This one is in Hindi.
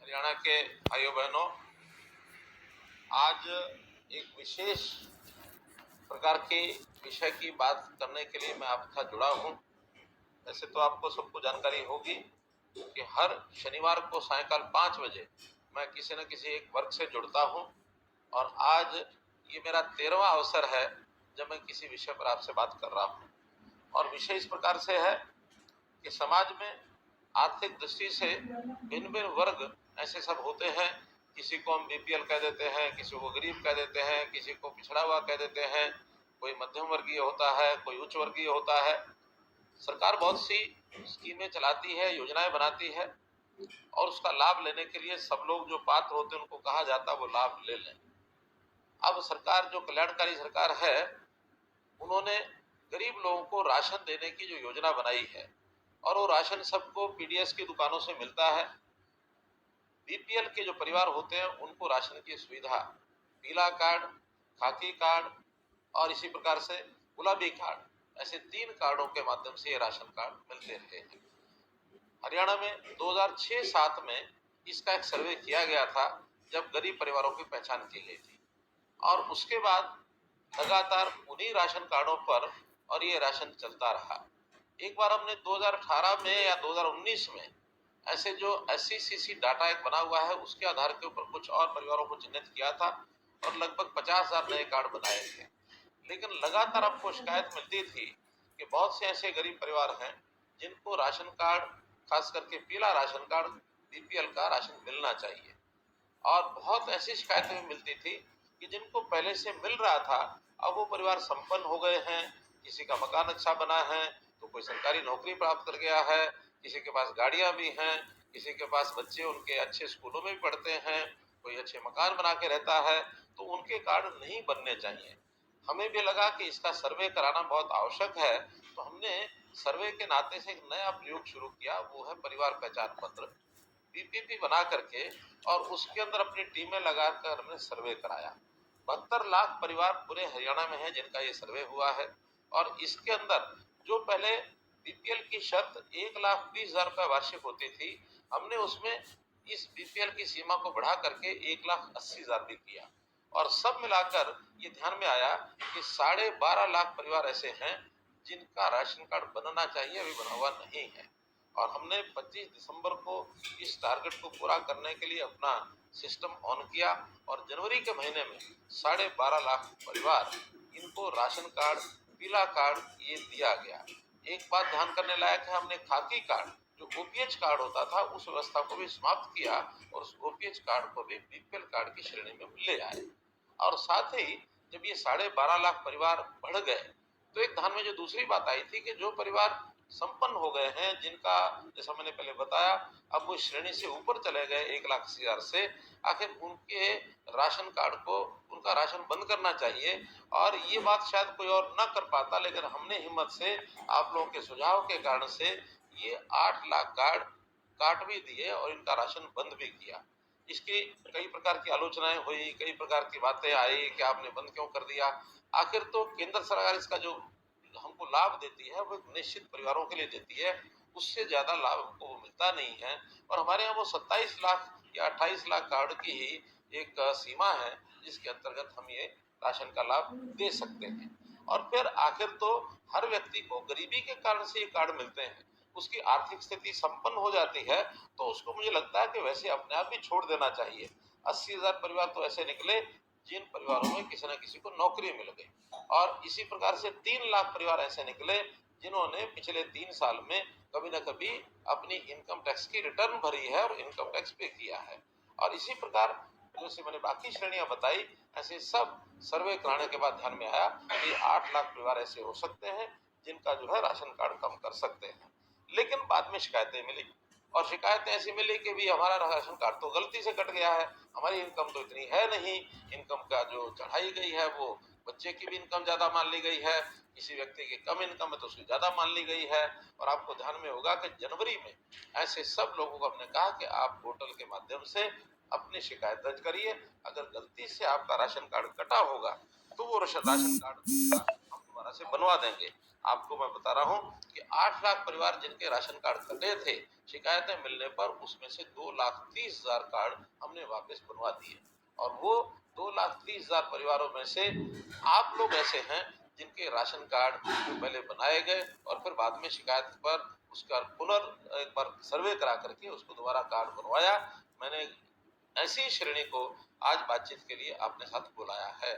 हरियाणा के भाइयों बहनों, आज एक विशेष प्रकार के विषय की बात करने के लिए मैं आपके साथ जुड़ा हूं। वैसे तो आपको सबको जानकारी होगी कि हर शनिवार को सायंकाल 5 बजे मैं किसी न किसी एक वर्ग से जुड़ता हूं और आज ये मेरा 13वां अवसर है जब मैं किसी विषय पर आपसे बात कर रहा हूं। और विषय इस प्रकार से है कि समाज में आर्थिक दृष्टि से भिन्न भिन्न वर्ग ऐसे सब होते हैं। किसी को हम बीपीएल कह देते हैं, किसी को गरीब कह देते हैं, किसी को पिछड़ा हुआ कह देते हैं, कोई मध्यम वर्गीय होता है, कोई उच्च वर्गीय होता है। सरकार बहुत सी स्कीमें चलाती है, योजनाएं बनाती है और उसका लाभ लेने के लिए सब लोग जो पात्र होते हैं उनको कहा जाता है वो लाभ ले लें। अब सरकार जो कल्याणकारी सरकार है, उन्होंने गरीब लोगों को राशन देने की जो योजना बनाई है और वो राशन सबको पीडीएस की दुकानों से मिलता है। बीपीएल के जो परिवार होते हैं उनको राशन की सुविधा पीला कार्ड, खाकी कार्ड और इसी प्रकार से गुलाबी कार्ड, ऐसे 3 कार्डों के माध्यम से ये राशन कार्ड मिलते रहे हैं। हरियाणा में 2006-07 में इसका एक सर्वे किया गया था जब गरीब परिवारों की पहचान की गई थी और उसके बाद लगातार उन्हीं राशन कार्डों पर और ये राशन चलता रहा। एक बार हमने 2018 में या 2019 में ऐसे जो SCCC डाटा एक बना हुआ है उसके आधार के ऊपर कुछ और परिवारों को चिन्हित किया था और लगभग 50,000 नए कार्ड बनाए थे। लेकिन लगातार आपको शिकायत मिलती थी कि बहुत से ऐसे गरीब परिवार हैं जिनको राशन कार्ड, खास करके पीला राशन कार्ड, बीपीएल का राशन मिलना चाहिए। और बहुत ऐसी शिकायतें मिलती थी कि जिनको पहले से मिल रहा था अब वो परिवार संपन्न हो गए हैं, किसी का मकान अच्छा बना है तो कोई सरकारी नौकरी प्राप्त कर गया है, किसी के पास गाड़ियां भी हैं, किसी के पास बच्चे उनके अच्छे स्कूलों में भी पढ़ते हैं, कोई अच्छे मकान बना के रहता है, तो उनके कार्ड नहीं बनने चाहिए। हमें भी लगा कि इसका सर्वे कराना बहुत आवश्यक है, तो हमने सर्वे के नाते से एक नया प्रयोग शुरू किया, वो है परिवार पहचान पत्र, पीपीपी बना करके, और उसके अंदर अपनी टीमें लगाकर हमने सर्वे कराया। 72 लाख परिवार पूरे हरियाणा में हैं जिनका ये सर्वे हुआ है और इसके अंदर जो पहले बीपीएल की शर्त 1,20,000 रुपए वार्षिक होती थी, हमने उसमें इस बीपीएल की सीमा को बढ़ा करके 1,80,000 भी किया और सब मिलाकर ये ध्यान में आया कि 12.5 लाख परिवार ऐसे हैं जिनका राशन कार्ड बनना चाहिए, अभी बना हुआ नहीं है। और हमने 25 दिसंबर को इस टारगेट को पूरा करने के लिए अपना सिस्टम ऑन किया और जनवरी के महीने में 12.5 लाख परिवार इनको राशन कार्ड, पीला कार्ड ये दिया गया। एक बात ध्यान करने लायक है, हमने खाकी कार्ड जो ओपीएच कार्ड होता था उस व्यवस्था को भी समाप्त किया और उस ओपीएच कार्ड को भी बीपीएल कार्ड की श्रेणी में ले आए। और साथ ही जब ये 12.5 लाख परिवार बढ़ गए तो एक ध्यान में जो दूसरी बात आई थी कि जो परिवार संपन्न हो गए हैं, जिनका जैसा मैंने पहले बताया अब वो श्रेणी से ऊपर चले गए 1,80,000 से, आखिर उनके राशन कार्ड को, उनका राशन बंद करना चाहिए। और ये बात शायद कोई और ना कर पाता, लेकिन हमने हिम्मत से आप लोगों के सुझाव के कारण से ये 8 लाख कार्ड काट भी दिए और इनका राशन बंद भी किया। इसकी कई प्रकार की आलोचनाएं हुई, कई प्रकार की बातें आई कि आपने बंद क्यों कर दिया। आखिर तो केंद्र सरकार इसका जो हमको लाभ देती है वो एक निश्चित परिवारों के लिए देती है, उससे ज्यादा लाभ हमको मिलता नहीं है। और हमारे यहाँ वो 27 लाख या 28 लाख कार्ड की ही एक सीमा है जिसके अंतर्गत हम ये राशन का लाभ दे सकते हैं। और फिर आखिर तो हर व्यक्ति को गरीबी के कारण से ये कार्ड मिलते हैं, उसकी आर्थिक स्थिति संपन्न हो जाती है तो उसको मुझे लगता है कि वैसे अपने आप भी छोड़ देना चाहिए। 80,000 परिवार तो ऐसे निकले जिन परिवारों में किसी न किसी को नौकरी मिल गई और इसी प्रकार से 3 लाख परिवार ऐसे निकले जिन्होंने पिछले 3 साल में कभी न कभी अपनी इनकम टैक्स की रिटर्न भरी है और इनकम टैक्स पे किया है। और इसी प्रकार जैसे मैंने बाकी श्रेणियां बताई, ऐसे सब सर्वे कराने के बाद ध्यान में आया कि 8 लाख परिवार ऐसे हो सकते हैं जिनका जो है राशन कार्ड कम कर सकते हैं। लेकिन बाद में शिकायतें मिली और शिकायतें ऐसी मिली कि भी हमारा राशन कार्ड तो गलती से कट गया है, हमारी इनकम तो इतनी है नहीं, इनकम का जो चढ़ाई गई है वो बच्चे की भी इनकम ज्यादा मान ली गई है, किसी व्यक्ति की कम इनकम है तो उसकी ज्यादा मान ली गई है। और आपको ध्यान में होगा कि जनवरी में ऐसे सब लोगों को हमने कहा कि आप पोर्टल के माध्यम से अपनी शिकायत दर्ज करिए, अगर गलती से आपका राशन कार्ड कटा होगा तो वो राशन कार्ड हम दोबारा से बनवा देंगे। आपको मैं बता रहा हूँ कि 8 लाख परिवार जिनके राशन कार्ड कटे थे, शिकायतें मिलने पर उसमें से 2,30,000 कार्ड हमने वापस बनवा दिए। और वो 2,30,000 परिवारों में से आप लोग ऐसे हैं जिनके राशन कार्ड पहले बनाए गए और फिर बाद में शिकायत पर उसका एक बार सर्वे करा करके उसको दोबारा कार्ड बनवाया। मैंने ऐसी श्रेणी को आज बातचीत के लिए आपने साथ बुलाया है।